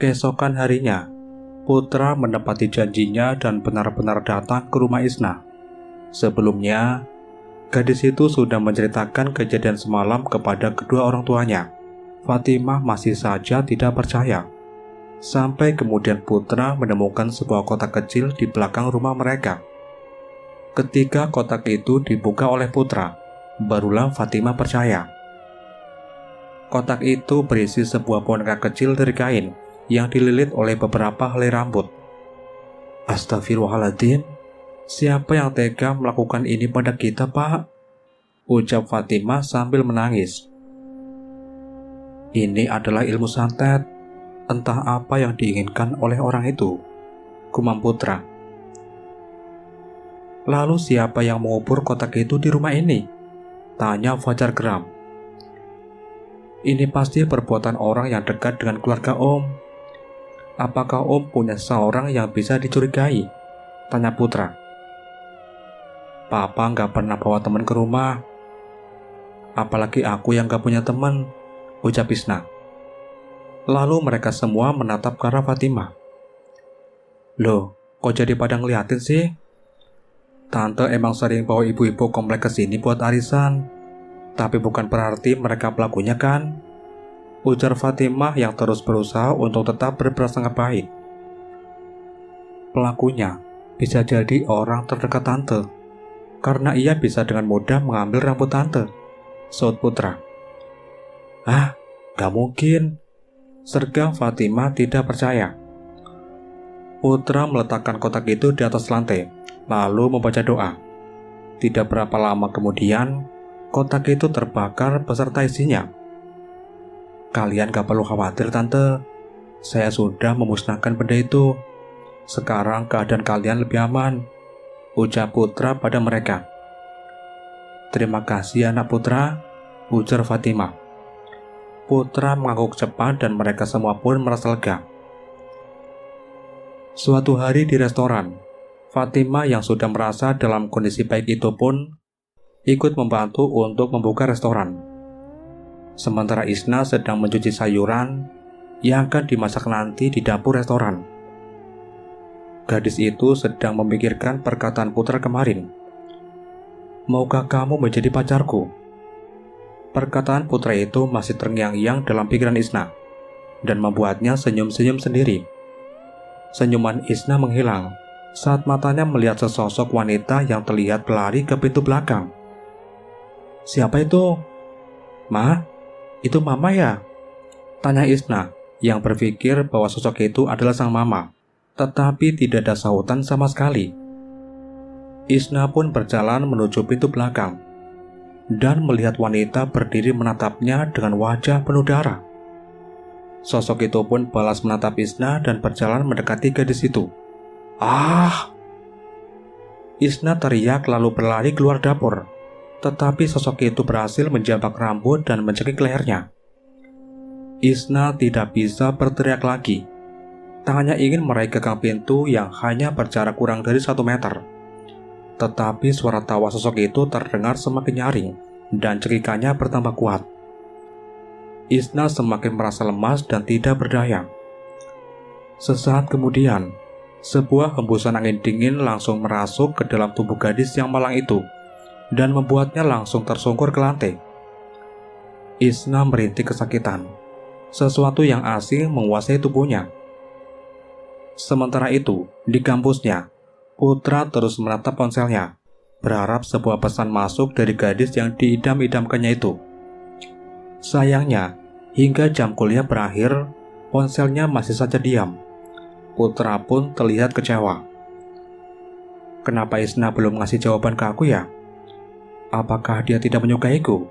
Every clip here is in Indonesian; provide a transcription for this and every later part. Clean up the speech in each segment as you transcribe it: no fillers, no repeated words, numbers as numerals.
Keesokan harinya, Putra menepati janjinya dan benar-benar datang ke rumah Isna. Sebelumnya, gadis itu sudah menceritakan kejadian semalam kepada kedua orang tuanya. Fatimah masih saja tidak percaya. Sampai kemudian Putra menemukan sebuah kotak kecil di belakang rumah mereka. Ketika kotak itu dibuka oleh Putra, barulah Fatimah percaya. Kotak itu berisi sebuah boneka kecil dari kain yang dililit oleh beberapa helai rambut. Astagfirullahaladzim, siapa yang tega melakukan ini pada kita, Pak? Ucap Fatimah sambil menangis. Ini adalah ilmu santet. Entah apa yang diinginkan oleh orang itu, gumam Putra. Lalu siapa yang mengubur kotak itu di rumah ini? Tanya Fajar geram. Ini pasti perbuatan orang yang dekat dengan keluarga Om. Apakah Om punya seorang yang bisa dicurigai? Tanya Putra. Papa nggak pernah bawa teman ke rumah. Apalagi aku yang nggak punya teman, ucap Isna. Lalu mereka semua menatap ke arah Fatimah. Loh, kok jadi pada ngeliatin sih? Tante emang sering bawa ibu-ibu komplek ke sini buat arisan. Tapi bukan berarti mereka pelakunya kan? Ujar Fatimah yang terus berusaha untuk tetap berprasangka baik. Pelakunya bisa jadi orang terdekat tante, karena ia bisa dengan mudah mengambil rambut tante, saut Putra. Ah, gak mungkin, sergam Fatimah tidak percaya. Putra meletakkan kotak itu di atas lantai, lalu membaca doa. Tidak berapa lama kemudian, kotak itu terbakar beserta isinya. Kalian gak perlu khawatir, Tante. Saya sudah memusnahkan benda itu. Sekarang keadaan kalian lebih aman, ucap Putra pada mereka. Terima kasih anak Putra, ujar Fatimah. Putra mengangguk cepat dan mereka semua pun merasa lega. Suatu hari di restoran, Fatimah yang sudah merasa dalam kondisi baik itu pun ikut membantu untuk membuka restoran. Sementara Isna sedang mencuci sayuran yang akan dimasak nanti di dapur restoran. Gadis itu sedang memikirkan perkataan Putra kemarin. Maukah kamu menjadi pacarku? Perkataan Putra itu masih terngiang-ngiang dalam pikiran Isna dan membuatnya senyum-senyum sendiri. Senyuman Isna menghilang saat matanya melihat sesosok wanita yang terlihat berlari ke pintu belakang. Siapa itu? Ma, itu Mama ya? Tanya Isna yang berpikir bahwa sosok itu adalah sang mama, tetapi tidak ada sahutan sama sekali. Isna pun berjalan menuju pintu belakang dan melihat wanita berdiri menatapnya dengan wajah penuh darah. Sosok itu pun balas menatap Isna dan berjalan mendekati gadis itu. Ah! Isna teriak lalu berlari keluar dapur, tetapi sosok itu berhasil menjambak rambut dan mencekik lehernya. Isna tidak bisa berteriak lagi. Tangannya ingin meraih gagang pintu yang hanya berjarak kurang dari 1 meter. Tetapi suara tawa sosok itu terdengar semakin nyaring dan cekikannya bertambah kuat. Isna semakin merasa lemas dan tidak berdaya. Sesaat kemudian, sebuah hembusan angin dingin langsung merasuk ke dalam tubuh gadis yang malang itu dan membuatnya langsung tersungkur ke lantai. Isna merintih kesakitan. Sesuatu yang asing menguasai tubuhnya. Sementara itu, di kampusnya, Putra terus menatap ponselnya, berharap sebuah pesan masuk dari gadis yang diidam-idamkannya itu. Sayangnya, hingga jam kuliah berakhir, ponselnya masih saja diam. Putra pun terlihat kecewa. Kenapa Isna belum ngasih jawaban ke aku ya? Apakah dia tidak menyukaiku?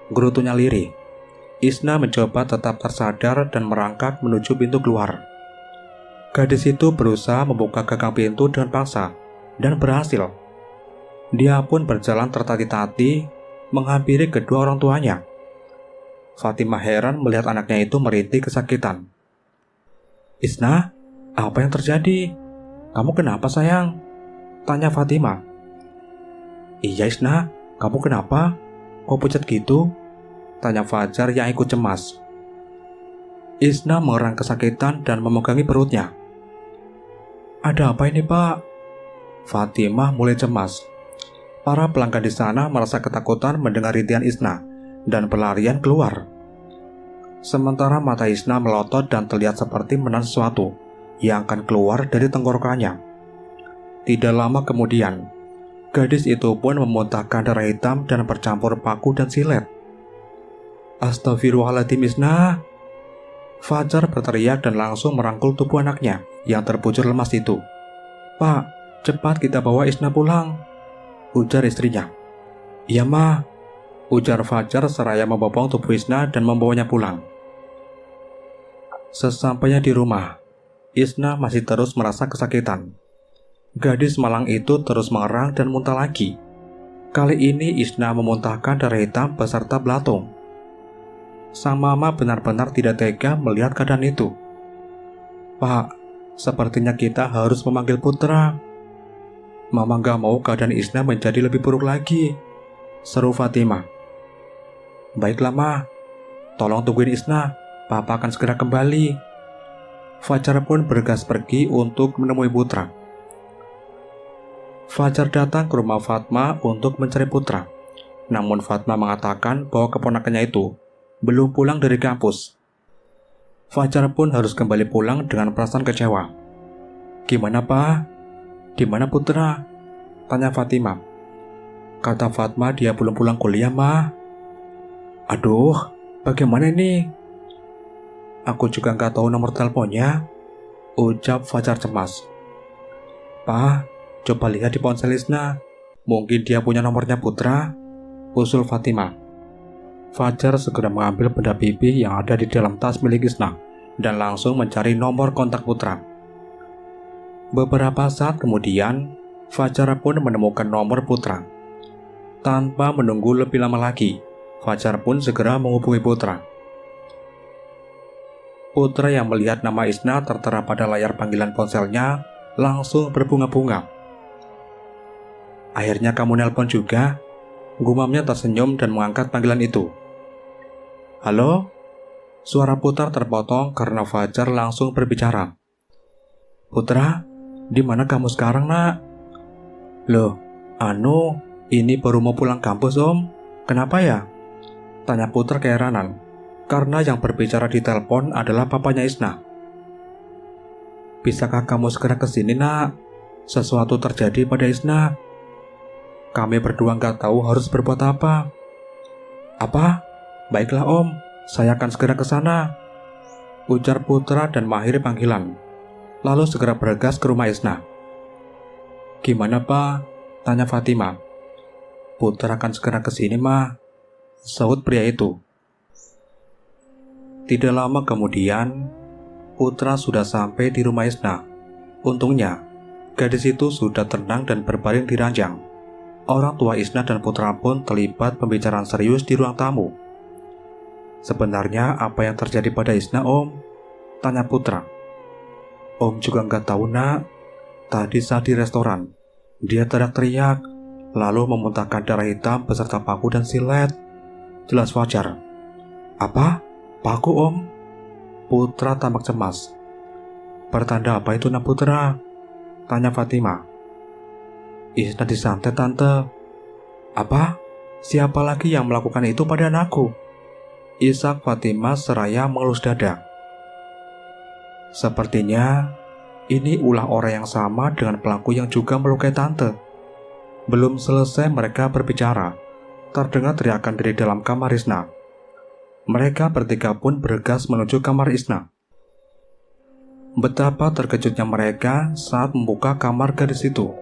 Gerutunya lirih. Isna mencoba tetap tersadar dan merangkak menuju pintu keluar. Gadis itu berusaha membuka gagang pintu dengan paksa dan berhasil. Dia pun berjalan tertati-tati menghampiri kedua orang tuanya. Fatimah heran melihat anaknya itu merintih kesakitan. Isna, apa yang terjadi? Kamu kenapa sayang? Tanya Fatimah. Iya Isna, kamu kenapa? Kok pucat gitu? Tanya Fajar yang ikut cemas. Isna mengerang kesakitan dan memegangi perutnya. Ada apa ini, Pak? Fatimah mulai cemas. Para pelanggan di sana merasa ketakutan mendengar rintihan Isna dan berlarian keluar. Sementara mata Isna melotot dan terlihat seperti menahan sesuatu yang akan keluar dari tenggorokannya. Tidak lama kemudian, gadis itu pun memuntahkan darah hitam dan bercampur paku dan silet. Astagfirullahaladzim, Isna! Fajar berteriak dan langsung merangkul tubuh anaknya yang terbujur lemas itu. Pak, cepat kita bawa Isna pulang, ujar istrinya. Iya, Ma, ujar Fajar seraya membopong tubuh Isna dan membawanya pulang. Sesampainya di rumah, Isna masih terus merasa kesakitan. Gadis malang itu terus mengerang dan muntah lagi. Kali ini Isna memuntahkan darah hitam beserta belatung. Sang mama benar-benar tidak tega melihat keadaan itu. Pak, sepertinya kita harus memanggil Putra. Mama gak mau keadaan Isna menjadi lebih buruk lagi, seru Fatimah. Baiklah, Ma, tolong tungguin Isna, Papa akan segera kembali. Fajar pun bergegas pergi untuk menemui Putra. Fajar datang ke rumah Fatma untuk mencari Putra. Namun Fatma mengatakan bahwa keponakannya itu belum pulang dari kampus. Fajar pun harus kembali pulang dengan perasaan kecewa. Gimana, Pak? Di mana Putra? Tanya Fatimah. Kata Fatma dia belum pulang kuliah, Ma. Aduh, bagaimana ini? Aku juga nggak tahu nomor teleponnya, ucap Fajar cemas. Pak, coba lihat di ponsel Isna. Mungkin dia punya nomornya Putra, usul Fatimah. Fajar segera mengambil benda pipi yang ada di dalam tas milik Isna dan langsung mencari nomor kontak Putra. Beberapa saat kemudian, Fajar pun menemukan nomor Putra. Tanpa menunggu lebih lama lagi, Fajar pun segera menghubungi Putra. Putra yang melihat nama Isna tertera pada layar panggilan ponselnya langsung berbunga-bunga. Akhirnya kamu nelpon juga, gumamnya tersenyum dan mengangkat panggilan itu. Halo? Suara Putra terpotong karena Fajar langsung berbicara. Putra, di mana kamu sekarang, Nak? Loh, ini baru mau pulang kampus, Om. Kenapa ya? Tanya Putra keheranan, karena yang berbicara di telepon adalah papanya Isna. Bisakah kamu segera ke sini, Nak? Sesuatu terjadi pada Isna. Kami berdua nggak tahu harus berbuat apa. Apa? Baiklah, Om, saya akan segera ke sana, ujar Putra dan mengakhiri panggilan, lalu segera bergegas ke rumah Isna. Gimana, Pak? Tanya Fatimah. Putra akan segera ke sini, Ma, sahut pria itu. Tidak lama kemudian, Putra sudah sampai di rumah Isna. Untungnya, gadis itu sudah tenang dan berbaring di ranjang. Orang tua Isna dan Putra pun terlibat pembicaraan serius di ruang tamu. Sebenarnya apa yang terjadi pada Isna, Om? Tanya Putra. Om juga nggak tahu, Nak. Tadi saat di restoran, dia teriak-teriak, lalu memuntahkan darah hitam beserta paku dan silet. Jelas Fajar. Apa? Paku, Om? Putra tampak cemas. Pertanda apa itu, Nak Putra? Tanya Fatimah. Isna disantet, Tante. Apa? Siapa lagi yang melakukan itu pada anakku? Isak Fatimah seraya mengelus dada. Sepertinya ini ulah orang yang sama dengan pelaku yang juga melukai Tante. Belum selesai mereka berbicara, terdengar teriakan dari dalam kamar Isna. Mereka bertiga pun bergegas menuju kamar Isna. Betapa terkejutnya mereka saat membuka kamar gadis itu.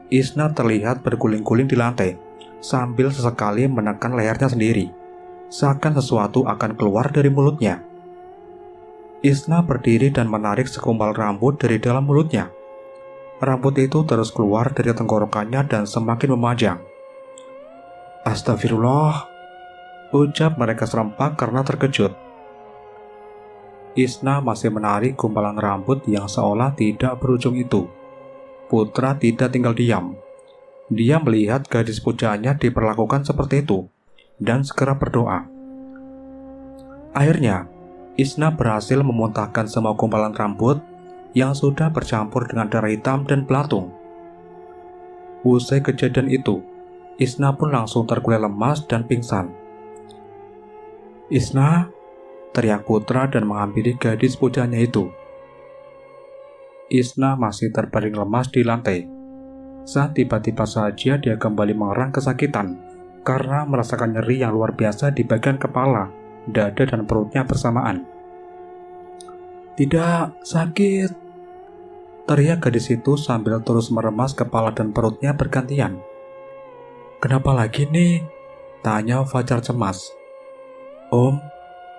Isna terlihat berguling-guling di lantai, sambil sesekali menekan lehernya sendiri, seakan sesuatu akan keluar dari mulutnya. Isna berdiri dan menarik segumpal rambut dari dalam mulutnya. Rambut itu terus keluar dari tenggorokannya dan semakin memanjang. Astagfirullah, ucap mereka serempak karena terkejut. Isna masih menarik gumpalan rambut yang seolah tidak berujung itu. Putra tidak tinggal diam. Dia melihat gadis pujaannya diperlakukan seperti itu dan segera berdoa. Akhirnya, Isna berhasil memuntahkan semua gumpalan rambut yang sudah bercampur dengan darah hitam dan belatung. Usai kejadian itu, Isna pun langsung terkulai lemas dan pingsan. "Isna!" teriak Putra dan menghampiri gadis pujanya itu. Isna masih terbaring lemas di lantai. Saat tiba-tiba saja dia kembali mengerang kesakitan karena merasakan nyeri yang luar biasa di bagian kepala, dada, dan perutnya bersamaan. "Tidak, sakit!" teriak gadis itu sambil terus meremas kepala dan perutnya bergantian. "Kenapa lagi nih?" tanya Fajar cemas. "Om,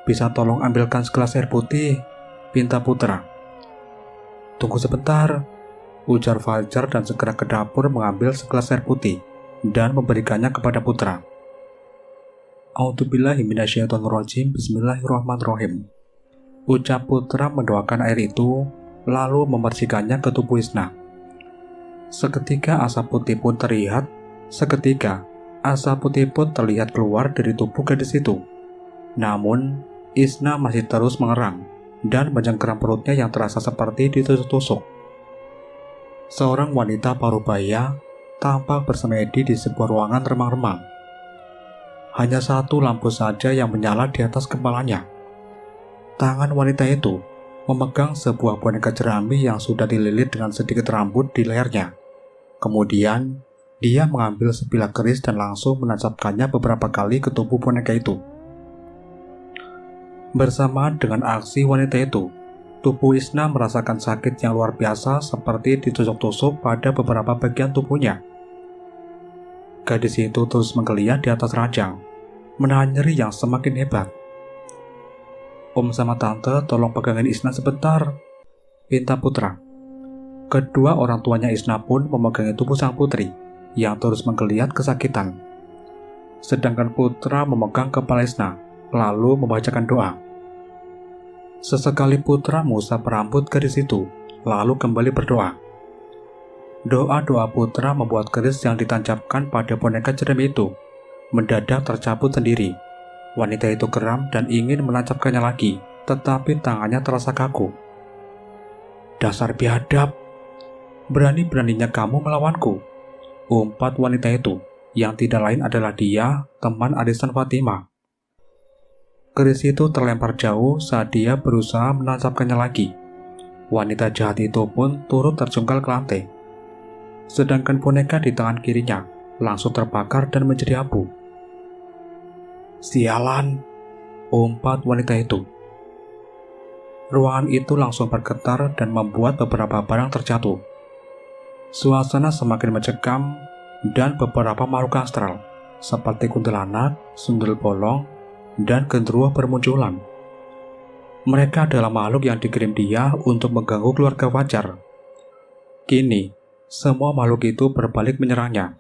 bisa tolong ambilkan segelas air putih?" pinta Putra. "Tunggu sebentar," ujar Fajar dan segera ke dapur mengambil segelas air putih dan memberikannya kepada Putra. "A'udzubillahi minasyaitonirrajim, bismillahirrahmanirrahim," ucap Putra mendoakan air itu, lalu membersihkannya ke tubuh Isna. Seketika asap putih pun terlihat keluar dari tubuh gadis itu. Namun, Isna masih terus mengerang dan mencengkeram perutnya yang terasa seperti ditusuk-tusuk. Seorang wanita parubaya tampak bersemedi di sebuah ruangan remang-remang. Hanya satu lampu saja yang menyala di atas kepalanya. Tangan wanita itu memegang sebuah boneka jerami yang sudah dililit dengan sedikit rambut di lehernya. Kemudian, dia mengambil sebilah keris dan langsung menancapkannya beberapa kali ke tubuh boneka itu. Bersamaan dengan aksi wanita itu, tubuh Isna merasakan sakit yang luar biasa seperti ditusuk-tusuk pada beberapa bagian tubuhnya. Gadis itu terus menggeliat di atas ranjang, menahan nyeri yang semakin hebat. "Om sama Tante tolong pegangin Isna sebentar," pinta Putra. Kedua orang tuanya Isna pun memegangi tubuh sang putri yang terus menggeliat kesakitan. Sedangkan Putra memegang kepala Isna, lalu membacakan doa. Sesekali Putra mengusap rambut gadis itu, lalu kembali berdoa. Doa-doa Putra membuat keris yang ditancapkan pada boneka jerami itu mendadak tercabut sendiri. Wanita itu geram dan ingin menancapkannya lagi, tetapi tangannya terasa kaku. "Dasar biadab! Berani-beraninya kamu melawanku!" umpat wanita itu, yang tidak lain adalah dia, teman arisan Fatimah. Keris itu terlempar jauh saat dia berusaha menancapkannya lagi. Wanita jahat itu pun turut terjungkal ke lantai. Sedangkan boneka di tangan kirinya langsung terbakar dan menjadi abu. "Sialan!" umpat wanita itu. Ruangan itu langsung bergetar dan membuat beberapa barang terjatuh. Suasana semakin mencekam dan beberapa makhluk astral seperti kuntilanak, sundel bolong, dan genderuwo bermunculan. Mereka adalah makhluk yang dikirim dia untuk mengganggu keluarga Fajar. Kini, semua makhluk itu berbalik menyerangnya.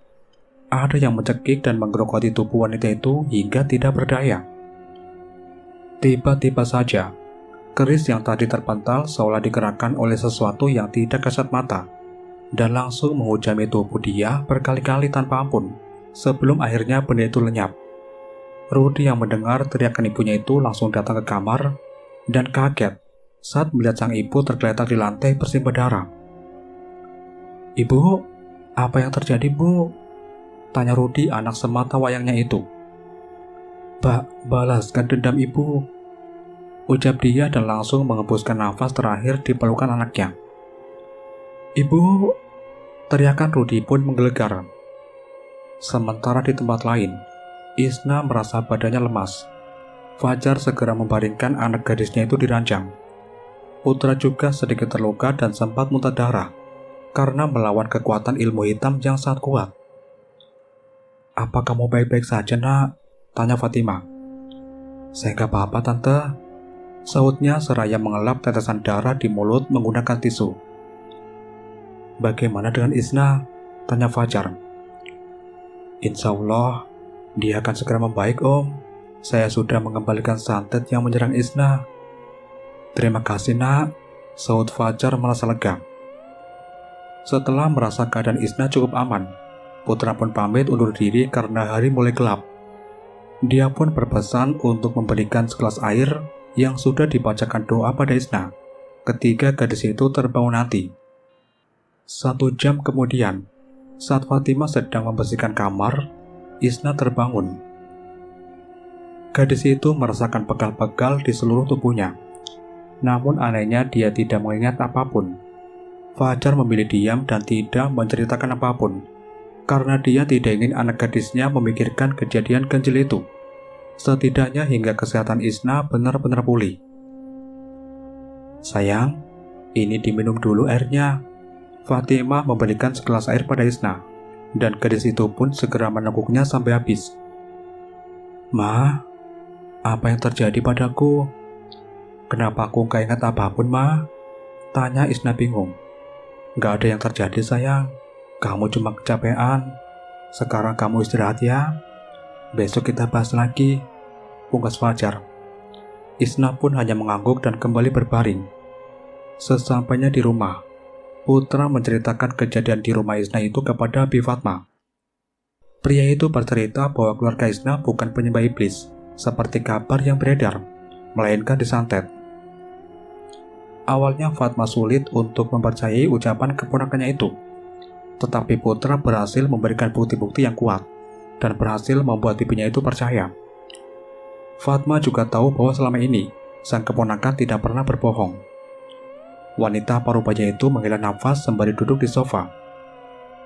Ada yang mencekik dan menggerogoti tubuh wanita itu hingga tidak berdaya. Tiba-tiba saja, keris yang tadi terpental seolah digerakkan oleh sesuatu yang tidak kasat mata dan langsung menghujami tubuh dia berkali-kali tanpa ampun sebelum akhirnya benda itu lenyap. Rudy yang mendengar teriakan ibunya itu langsung datang ke kamar dan kaget saat melihat sang ibu tergeletak di lantai bersimbah darah. "Ibu, apa yang terjadi, Bu?" tanya Rudy anak semata wayangnya itu. Balaskan dendam ibu," ucap dia dan langsung mengembuskan nafas terakhir di pelukan anaknya. "Ibu!" teriakan Rudy pun menggelegar. Sementara di tempat lain, Isna merasa badannya lemas. Fajar segera membaringkan anak gadisnya itu di ranjang. Putra juga sedikit terluka dan sempat muntah darah karena melawan kekuatan ilmu hitam yang sangat kuat. "Apa kamu baik-baik saja, Nak?" tanya Fatimah. "Saya gak apa-apa, Tante," sahutnya seraya mengelap tetesan darah di mulut menggunakan tisu. "Bagaimana dengan Isna?" tanya Fajar. "Insya Allah, dia akan segera membaik, Om. Saya sudah mengembalikan santet yang menyerang Isna." "Terima kasih, Nak," sahut Fajar merasa lega. Setelah merasa keadaan Isna cukup aman, Putra pun pamit undur diri karena hari mulai gelap. Dia pun berpesan untuk memberikan segelas air yang sudah dibacakan doa pada Isna ketika gadis itu terbangun nanti. 1 jam kemudian, saat Fatimah sedang membersihkan kamar, Isna terbangun. Gadis itu merasakan pegal-pegal di seluruh tubuhnya. Namun anehnya dia tidak mengingat apapun. Fajar memilih diam dan tidak menceritakan apapun, karena dia tidak ingin anak gadisnya memikirkan kejadian ganjil itu. Setidaknya hingga kesehatan Isna benar-benar pulih. "Sayang, ini diminum dulu airnya." Fatimah memberikan segelas air pada Isna, dan gadis itu pun segera meneguknya sampai habis. "Ma, apa yang terjadi padaku? Kenapa aku gak ingat apapun, Ma?" tanya Isna bingung. "Gak ada yang terjadi, sayang. Kamu cuma kecapean. Sekarang kamu istirahat ya. Besok kita bahas lagi," pungkas Fajar. Isna pun hanya mengangguk dan kembali berbaring. Sesampainya di rumah, Putra menceritakan kejadian di rumah Isna itu kepada Bi Fatma. Pria itu bercerita bahwa keluarga Isna bukan penyembah iblis, seperti kabar yang beredar, melainkan disantet. Awalnya Fatma sulit untuk mempercayai ucapan keponakannya itu, tetapi Putra berhasil memberikan bukti-bukti yang kuat dan berhasil membuat bibinya itu percaya. Fatma juga tahu bahwa selama ini sang keponakan tidak pernah berbohong. Wanita parubaya itu menghela nafas sembari duduk di sofa.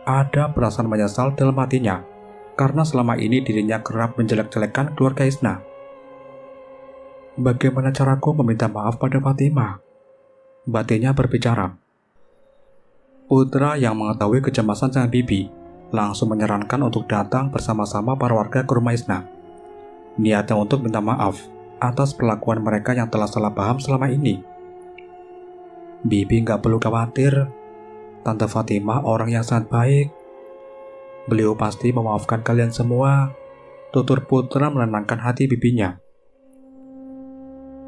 Ada perasaan menyesal dalam hatinya karena selama ini dirinya kerap menjelek-jelekan keluarga Isna. "Bagaimana caraku meminta maaf pada Fatimah?" batinnya berbicara. Putra yang mengetahui kecemasan sang bibi langsung menyarankan untuk datang bersama-sama para warga ke rumah Isna. Niatnya untuk minta maaf atas perlakuan mereka yang telah salah paham selama ini. "Bibi nggak perlu khawatir. Tante Fatimah orang yang sangat baik. Beliau pasti memaafkan kalian semua," tutur Putra menenangkan hati bibinya.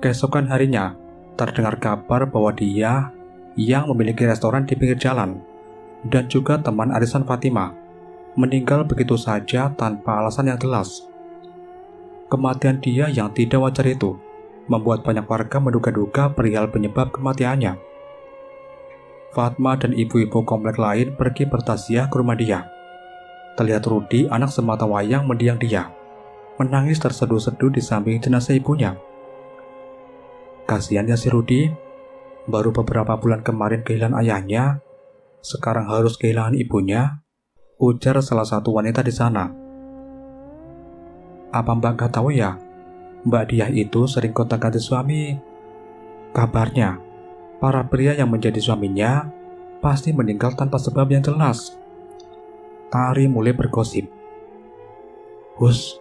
Keesokan harinya, terdengar kabar bahwa dia yang memiliki restoran di pinggir jalan dan juga teman arisan Fatimah meninggal begitu saja tanpa alasan yang jelas. Kematian dia yang tidak wajar itu membuat banyak warga menduga-duga perihal penyebab kematiannya. Fatma dan ibu-ibu komplek lain pergi bertaziah ke rumah dia. Terlihat Rudi, anak sematawayang, mendiang dia, menangis terseduh-seduh di samping jenazah ibunya. "Kasihan ya si Rudi, baru beberapa bulan kemarin kehilangan ayahnya, sekarang harus kehilangan ibunya," ujar salah satu wanita di sana. "Apa Mbak gak tahu ya, Mbak Diah itu sering gonta-ganti suami. Kabarnya, para pria yang menjadi suaminya pasti meninggal tanpa sebab yang jelas." Tari mulai bergosip. "Hus,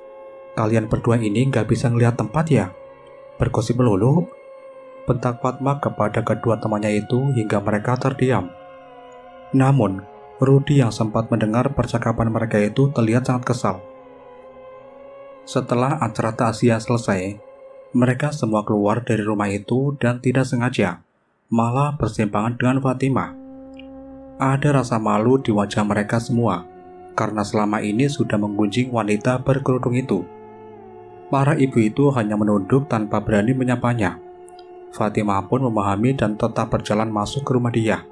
kalian berdua ini gak bisa ngelihat tempat ya? Bergosip melulu," bentak Fatma kepada kedua temannya itu hingga mereka terdiam. Namun, Rudi yang sempat mendengar percakapan mereka itu terlihat sangat kesal. Setelah acara takziah selesai, mereka semua keluar dari rumah itu dan tidak sengaja malah bersimpangan dengan Fatimah. Ada rasa malu di wajah mereka semua karena selama ini sudah menggunjing wanita berkerudung itu. Para ibu itu hanya menunduk tanpa berani menyapanya. Fatimah pun memahami dan tetap berjalan masuk ke rumah dia.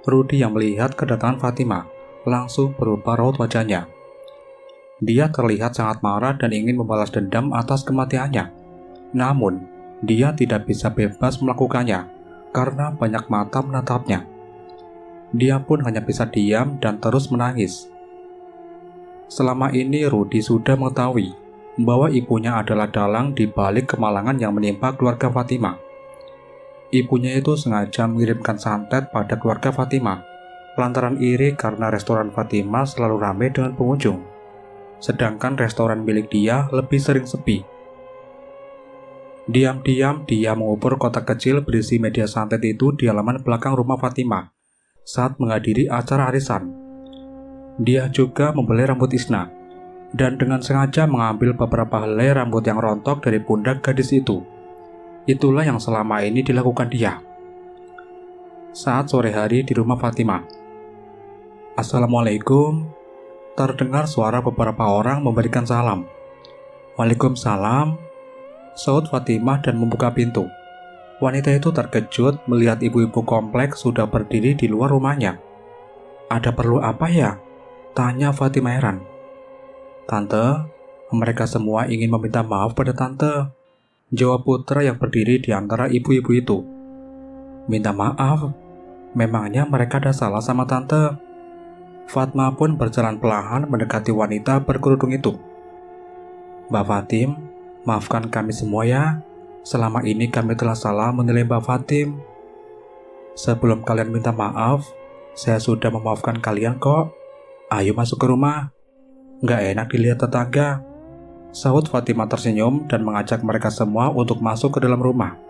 Rudi yang melihat kedatangan Fatimah langsung berubah raut wajahnya. Dia terlihat sangat marah dan ingin membalas dendam atas kematiannya. Namun, dia tidak bisa bebas melakukannya karena banyak mata menatapnya. Dia pun hanya bisa diam dan terus menangis. Selama ini Rudi sudah mengetahui bahwa ibunya adalah dalang di balik kemalangan yang menimpa keluarga Fatimah. Ibunya itu sengaja mengirimkan santet pada keluarga Fatimah lantaran iri karena restoran Fatimah selalu ramai dengan pengunjung, sedangkan restoran milik dia lebih sering sepi. Diam-diam dia mengubur kotak kecil berisi media santet itu di halaman belakang rumah Fatimah saat menghadiri acara arisan. Dia juga membelai rambut Isna dan dengan sengaja mengambil beberapa helai rambut yang rontok dari pundak gadis itu. Itulah yang selama ini dilakukan dia. Saat sore hari di rumah Fatimah, "Assalamualaikum," terdengar suara beberapa orang memberikan salam. "Waalaikumsalam," Saud Fatimah dan membuka pintu. Wanita itu terkejut melihat ibu-ibu kompleks sudah berdiri di luar rumahnya. "Ada perlu apa ya?" tanya Fatimah heran. "Tante, mereka semua ingin meminta maaf pada tante," jawab putra yang berdiri di antara ibu-ibu itu. "Minta maaf? Memangnya mereka ada salah sama tante?" Fatma pun berjalan perlahan mendekati wanita berkerudung itu. "Mbak Fatim, maafkan kami semua ya. Selama ini kami telah salah menilai Mbak Fatim. Sebelum kalian minta maaf, saya sudah memaafkan kalian kok. Ayo masuk ke rumah. Nggak enak dilihat tetangga." Saud Fatimah tersenyum dan mengajak mereka semua untuk masuk ke dalam rumah.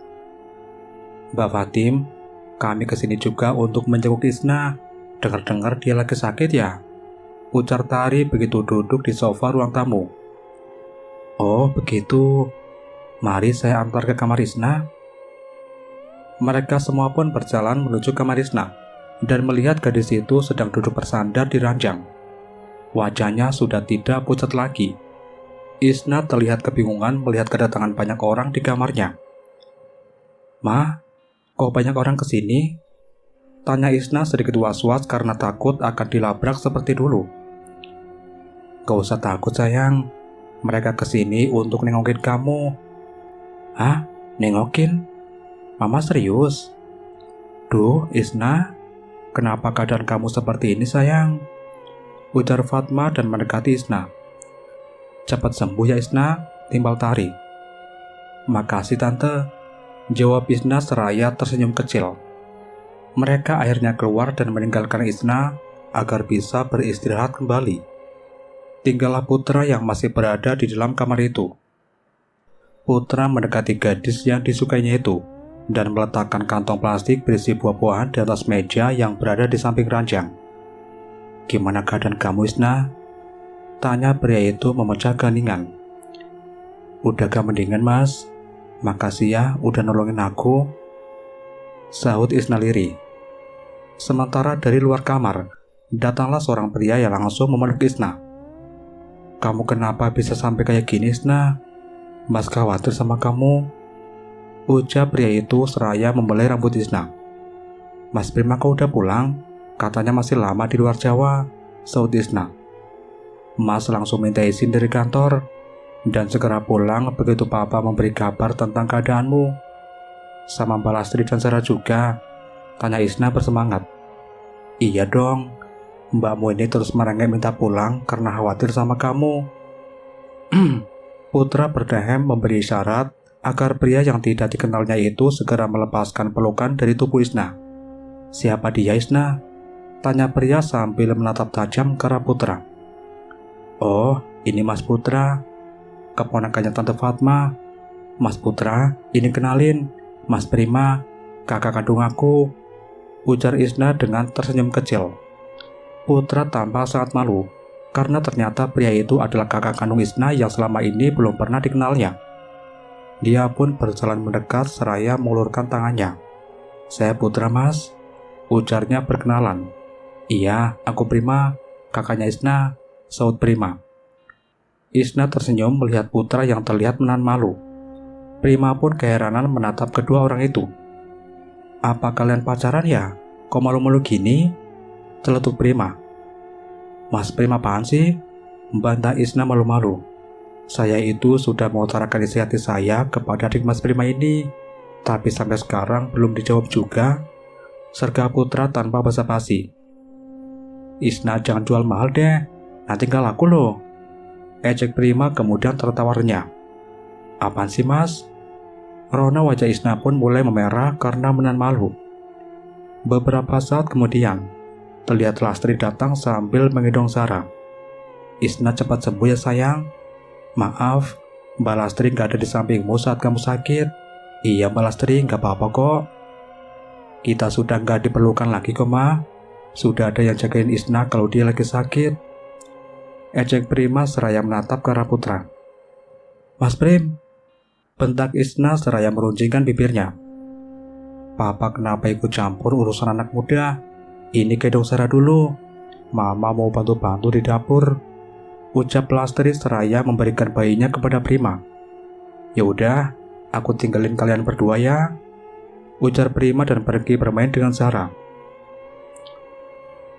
"Mbak Fatim, kami kesini juga untuk menjenguk Isna. Dengar-dengar dia lagi sakit ya?" ujar Tari begitu duduk di sofa ruang tamu. "Oh begitu. Mari saya antar ke kamar Isna." Mereka semua pun berjalan menuju kamar Isna dan melihat gadis itu sedang duduk bersandar di ranjang. Wajahnya sudah tidak pucat lagi. Isna terlihat kebingungan melihat kedatangan banyak orang di kamarnya. "Ma, kok banyak orang kesini?" tanya Isna sedikit was-was karena takut akan dilabrak seperti dulu. "Gak usah takut sayang, mereka kesini untuk nengokin kamu." "Hah? Nengokin? Mama serius?" "Duh, Isna, kenapa keadaan kamu seperti ini sayang?" ujar Fatma dan mendekati Isna. "Cepat sembuh ya Isna," timbal Tari. "Makasih tante," jawab Isna seraya tersenyum kecil. Mereka akhirnya keluar dan meninggalkan Isna agar bisa beristirahat kembali. Tinggallah Putra yang masih berada di dalam kamar itu. Putra mendekati gadis yang disukainya itu dan meletakkan kantong plastik berisi buah-buahan di atas meja yang berada di samping ranjang. "Gimana keadaan kamu Isna?" tanya pria itu memecah keheningan. "Udah gak mendingan mas, makasih ya udah nolongin aku," sahut Isna lirih. Sementara dari luar kamar, datanglah seorang pria yang langsung memeluk Isna. "Kamu kenapa bisa sampai kayak gini Isna? Mas khawatir sama kamu," ujar pria itu seraya membelai rambut Isna. "Mas Prima kau udah pulang? Katanya masih lama di luar Jawa," sahut Isna. "Mas langsung minta izin dari kantor dan segera pulang begitu Papa memberi kabar tentang keadaanmu. Sama Mbak Lastri dan Sarah juga?" tanya Isna bersemangat. "Iya dong, mbakmu ini terus merengek minta pulang karena khawatir sama kamu." Putra berdehem memberi isyarat agar pria yang tidak dikenalnya itu segera melepaskan pelukan dari tubuh Isna. "Siapa dia Isna?" tanya pria sambil menatap tajam ke arah Putra. "Oh, ini Mas Putra, keponakannya Tante Fatma. Mas Putra, ini kenalin, Mas Prima, kakak kandung aku," ujar Isna dengan tersenyum kecil. Putra tampak sangat malu karena ternyata pria itu adalah kakak kandung Isna yang selama ini belum pernah dikenalnya. Dia pun berjalan mendekat seraya mengulurkan tangannya. "Saya Putra mas," ujarnya berkenalan. "Iya, aku Prima, kakaknya Isna," sahut Prima. Isna tersenyum melihat Putra yang terlihat menahan malu. Prima pun keheranan menatap kedua orang itu. "Apa kalian pacaran ya? Kok malu-malu gini?" celetuk Prima. "Mas Prima apaan sih?" bantah Isna malu-malu. "Saya itu sudah mengutarakan isi hati saya kepada adik Mas Prima ini, tapi sampai sekarang belum dijawab juga," serga Putra tanpa basa-basi. "Isna jangan jual mahal deh, nanti gak laku loh," ejek Prima kemudian tertawa renyah. "Apaan sih mas?" Rona wajah Isna pun mulai memerah karena menahan malu. Beberapa saat kemudian, terlihat Lastri datang sambil menggendong Sarah. "Isna cepat sembuh ya sayang. Maaf, Mbak Lastri gak ada di sampingmu saat kamu sakit." "Iya Mbak Lastri, gak apa-apa kok. Kita sudah gak diperlukan lagi kok ma. Sudah ada yang jagain Isna kalau dia lagi sakit," ejek Prima seraya menatap ke arah Putra. "Mas Prim," bentak Isna seraya meruncingkan bibirnya. "Papa kenapa ikut campur urusan anak muda? Ini gendong Sarah dulu. Mama mau bantu-bantu di dapur," ucap Lastri seraya memberikan bayinya kepada Prima. "Ya udah, aku tinggalin kalian berdua ya," ujar Prima dan pergi bermain dengan Zara.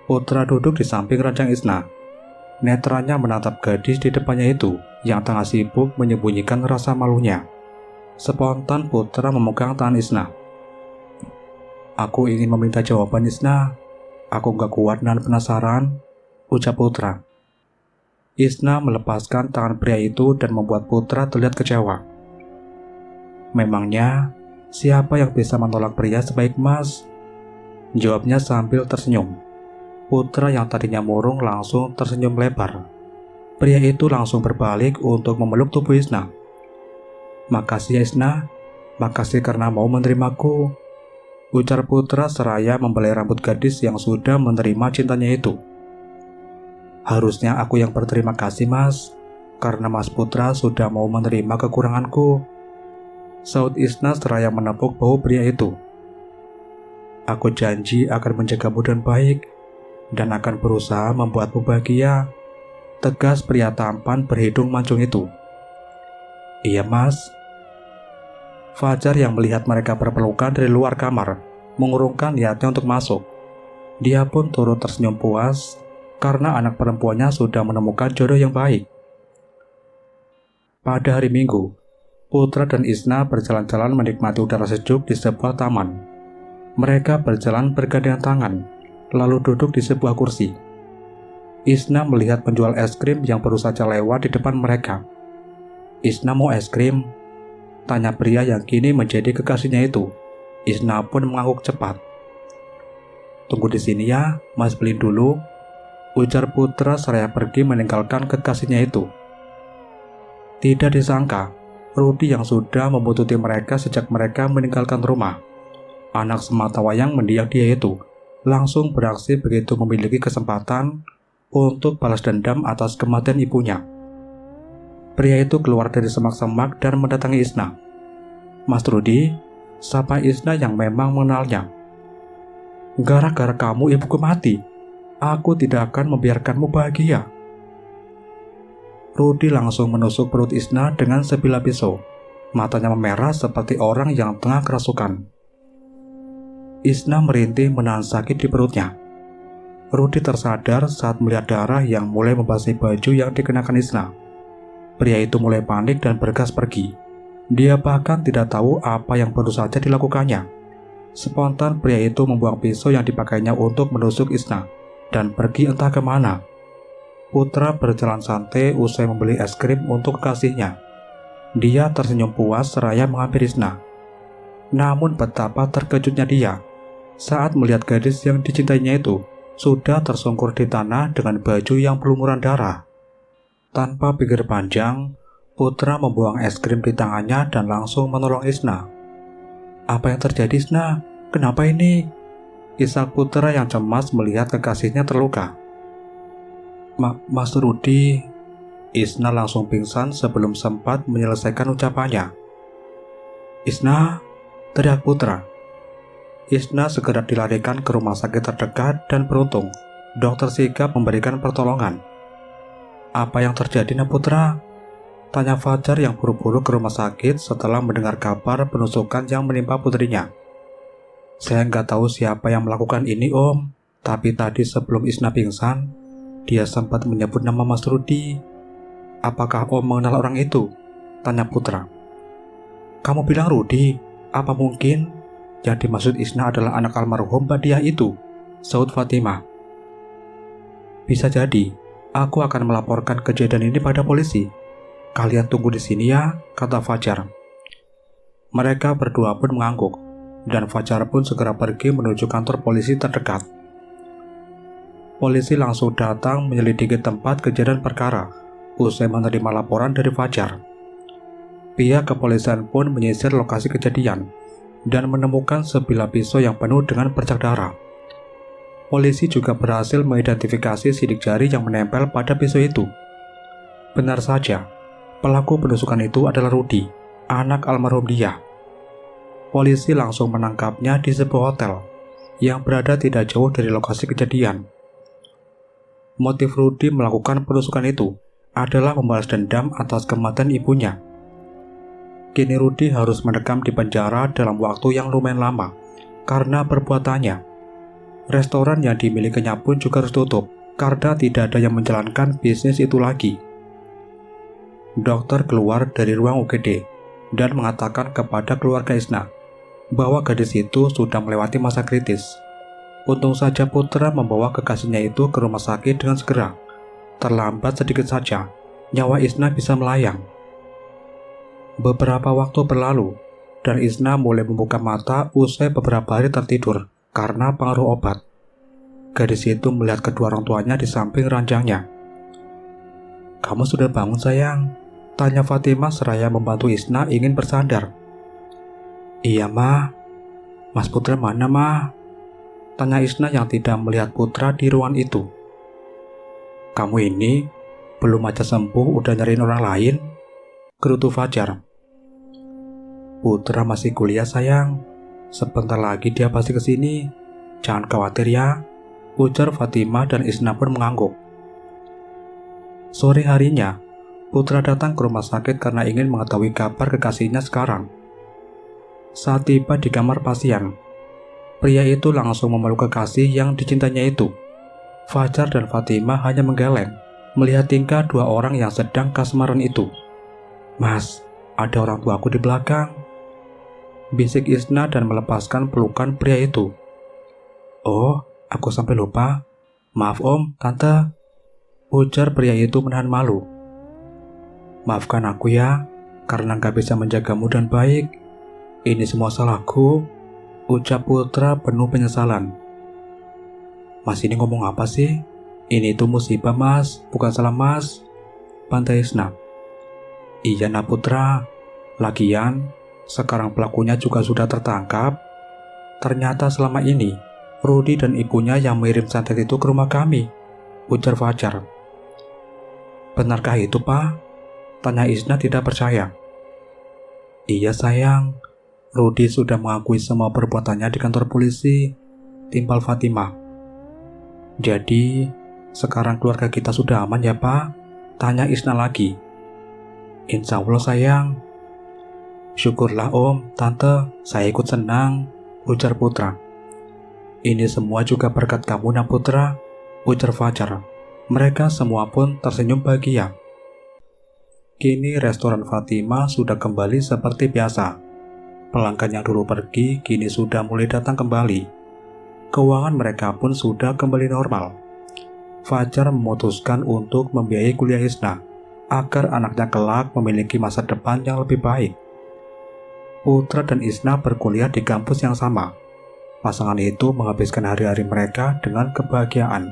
Putra duduk di samping ranjang Isna. Netranya menatap gadis di depannya itu yang tengah sibuk menyembunyikan rasa malunya. Spontan Putra memegang tangan Isna. "Aku ingin meminta jawaban, Isna. Aku gak kuat dan penasaran," ucap Putra. Isna melepaskan tangan pria itu dan membuat Putra terlihat kecewa. "Memangnya siapa yang bisa menolak pria sebaik Mas?" jawabnya sambil tersenyum. Putra yang tadinya murung langsung tersenyum lebar. Pria itu langsung berbalik untuk memeluk tubuh Isna. "Makasih ya Isna, makasih karena mau menerimaku," ujar Putra seraya membelai rambut gadis yang sudah menerima cintanya itu. "Harusnya aku yang berterima kasih Mas, karena Mas Putra sudah mau menerima kekuranganku," saut Isna seraya menepuk bahu pria itu. "Aku janji akan menjagamu dengan baik dan akan berusaha membuatmu bahagia," tegas pria tampan berhidung mancung itu. "Iya Mas." Fajar yang melihat mereka berpelukan dari luar kamar mengurungkan niatnya untuk masuk. Dia pun turut tersenyum puas karena anak perempuannya sudah menemukan jodoh yang baik. Pada hari Minggu, Putra dan Isna berjalan-jalan menikmati udara sejuk di sebuah taman. Mereka berjalan bergandengan tangan, lalu duduk di sebuah kursi. Isna melihat penjual es krim yang baru saja lewat di depan mereka. "Isna mau es krim?" tanya pria yang kini menjadi kekasihnya itu. Isna pun mengangguk cepat. "Tunggu di sini ya, Mas beli dulu," ujar Putra seraya pergi meninggalkan kekasihnya itu. Tidak disangka, Rudi yang sudah membutuhkan mereka sejak mereka meninggalkan rumah, anak sematawayang mendiang dia itu, langsung beraksi begitu memiliki kesempatan untuk balas dendam atas kematian ibunya. Pria itu keluar dari semak-semak dan mendatangi Isna. "Mas Rudi," sapa Isna yang memang mengenalnya. "Gara-gara kamu ibuku mati. Aku tidak akan membiarkanmu bahagia." Rudi langsung menusuk perut Isna dengan sebilah pisau. Matanya memerah seperti orang yang tengah kerasukan. Isna merintih menahan sakit di perutnya. Rudi tersadar saat melihat darah yang mulai membasahi baju yang dikenakan Isna. Pria itu mulai panik dan bergegas pergi. Dia bahkan tidak tahu apa yang baru saja dilakukannya. Spontan pria itu membuang pisau yang dipakainya untuk menusuk Isna dan pergi entah kemana. Putra berjalan santai usai membeli es krim untuk kekasihnya. Dia tersenyum puas seraya menghampiri Isna. Namun betapa terkejutnya dia saat melihat gadis yang dicintainya itu sudah tersungkur di tanah dengan baju yang berlumuran darah. Tanpa pikir panjang, Putra membuang es krim di tangannya dan langsung menolong Isna. "Apa yang terjadi Isna? Kenapa ini?" isak Putra yang cemas melihat kekasihnya terluka. Mas Rudi," Isna langsung pingsan sebelum sempat menyelesaikan ucapannya. "Isna," teriak Putra. Isna segera dilarikan ke rumah sakit terdekat dan beruntung dokter sigap memberikan pertolongan. "Apa yang terjadi Nak Putra?" tanya Fajar yang buru-buru ke rumah sakit setelah mendengar kabar penusukan yang menimpa putrinya. "Saya nggak tahu siapa yang melakukan ini Om, tapi tadi sebelum Isna pingsan, dia sempat menyebut nama Mas Rudi. Apakah Om mengenal orang itu?" tanya Putra. "Kamu bilang Rudi? Apa mungkin yang dimaksud Isna adalah anak almarhum Badiah itu?" saut Fatimah. "Bisa jadi. Aku akan melaporkan kejadian ini pada polisi. Kalian tunggu di sini ya," kata Fajar. Mereka berdua pun mengangguk, dan Fajar pun segera pergi menuju kantor polisi terdekat. Polisi langsung datang menyelidiki tempat kejadian perkara usai menerima laporan dari Fajar. Pihak kepolisian pun menyisir lokasi kejadian dan menemukan sebilah pisau yang penuh dengan bercak darah. Polisi juga berhasil mengidentifikasi sidik jari yang menempel pada pisau itu. Benar saja, pelaku penusukan itu adalah Rudi, anak almarhum dia. Polisi langsung menangkapnya di sebuah hotel yang berada tidak jauh dari lokasi kejadian. Motif Rudi melakukan penusukan itu adalah membalas dendam atas kematian ibunya. Kini Rudy harus mendekam di penjara dalam waktu yang lumayan lama karena perbuatannya. Restoran yang dimilikinya pun juga harus tutup karena tidak ada yang menjalankan bisnis itu lagi. Dokter keluar dari ruang UGD dan mengatakan kepada keluarga Isna bahwa gadis itu sudah melewati masa kritis. Untung saja Putra membawa kekasihnya itu ke rumah sakit dengan segera. Terlambat sedikit saja, nyawa Isna bisa melayang. Beberapa waktu berlalu, dan Isna mulai membuka mata usai beberapa hari tertidur karena pengaruh obat. Gadis itu melihat kedua orang tuanya di samping ranjangnya. "Kamu sudah bangun sayang?" tanya Fatimah seraya membantu Isna ingin bersandar. "Iya Ma." "Mas Putra mana Ma?" tanya Isna yang tidak melihat Putra di ruangan itu. "Kamu ini belum aja sembuh udah nyariin orang lain?" gerutu Fajar. "Putra masih kuliah sayang, sebentar lagi dia pasti kesini, jangan khawatir ya," ujar Fatimah dan Isna pun mengangguk. Sore harinya, Putra datang ke rumah sakit karena ingin mengetahui kabar kekasihnya sekarang. Saat tiba di kamar pasien, pria itu langsung memeluk kekasih yang dicintanya itu. Fajar dan Fatimah hanya menggeleng melihat tingkah dua orang yang sedang kasmaran itu. "Mas, ada orang tuaku di belakang," bisik Isna dan melepaskan pelukan pria itu. "Oh, aku sampai lupa. Maaf Om, Tante," ujar pria itu menahan malu. "Maafkan aku ya, karena gak bisa menjagamu dan baik. Ini semua salahku," ucap Putra penuh penyesalan. "Mas ini ngomong apa sih? Ini tuh musibah Mas, bukan salah Mas," bantai Isna. "Iya nak Putra, lagian sekarang pelakunya juga sudah tertangkap. Ternyata selama ini Rudy dan ibunya yang mengirim santet itu ke rumah kami," ujar Fajar. "Benarkah itu Pak?" tanya Isna tidak percaya. "Iya sayang, Rudy sudah mengakui semua perbuatannya di kantor polisi," timpal Fatimah. "Jadi sekarang keluarga kita sudah aman ya Pak?" tanya Isna lagi. "Insya Allah sayang." "Syukurlah Om, Tante, saya ikut senang," ujar Putra. "Ini semua juga berkat kamu nak Putra," ujar Fajar. Mereka semua pun tersenyum bahagia. Kini restoran Fatimah sudah kembali seperti biasa. Pelanggan yang dulu pergi kini sudah mulai datang kembali. Keuangan mereka pun sudah kembali normal. Fajar memutuskan untuk membiayai kuliah Isna agar anaknya kelak memiliki masa depan yang lebih baik. Putra dan Isna berkuliah di kampus yang sama. Pasangan itu menghabiskan hari-hari mereka dengan kebahagiaan.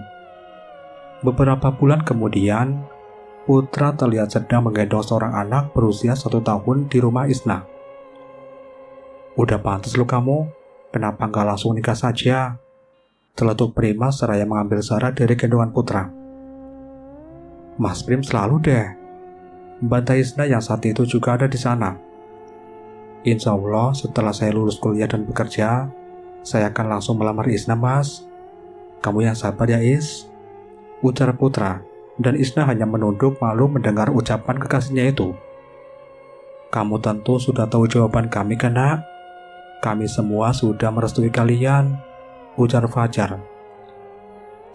Beberapa bulan kemudian, Putra terlihat sedang menggendong seorang anak berusia 1 tahun di rumah Isna. "Udah pantas lu kamu, kenapa nggak langsung nikah saja?" celetuk Prima seraya mengambil Sarah dari gendongan Putra. "Mas Prim selalu deh," bantai Isna yang saat itu juga ada di sana. "Insya Allah setelah saya lulus kuliah dan bekerja, saya akan langsung melamar Isna Mas. Kamu yang sabar ya Is," ujar Putra, dan Isna hanya menunduk malu mendengar ucapan kekasihnya itu. "Kamu tentu sudah tahu jawaban kami kan nak? Kami semua sudah merestui kalian," ujar Fajar.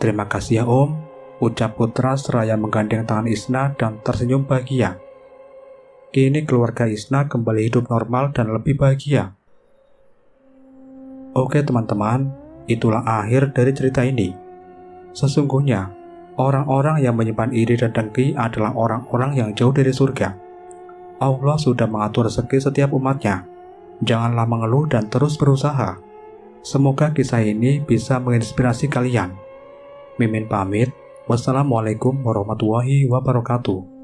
"Terima kasih ya Om," ucap Putra seraya menggandeng tangan Isna dan tersenyum bahagia. Kini keluarga Isna kembali hidup normal dan lebih bahagia. Oke teman-teman, itulah akhir dari cerita ini. Sesungguhnya, orang-orang yang menyimpan iri dan dengki adalah orang-orang yang jauh dari surga. Allah sudah mengatur rezeki setiap umatnya. Janganlah mengeluh dan terus berusaha. Semoga kisah ini bisa menginspirasi kalian. Mimin pamit. Wassalamualaikum warahmatullahi wabarakatuh.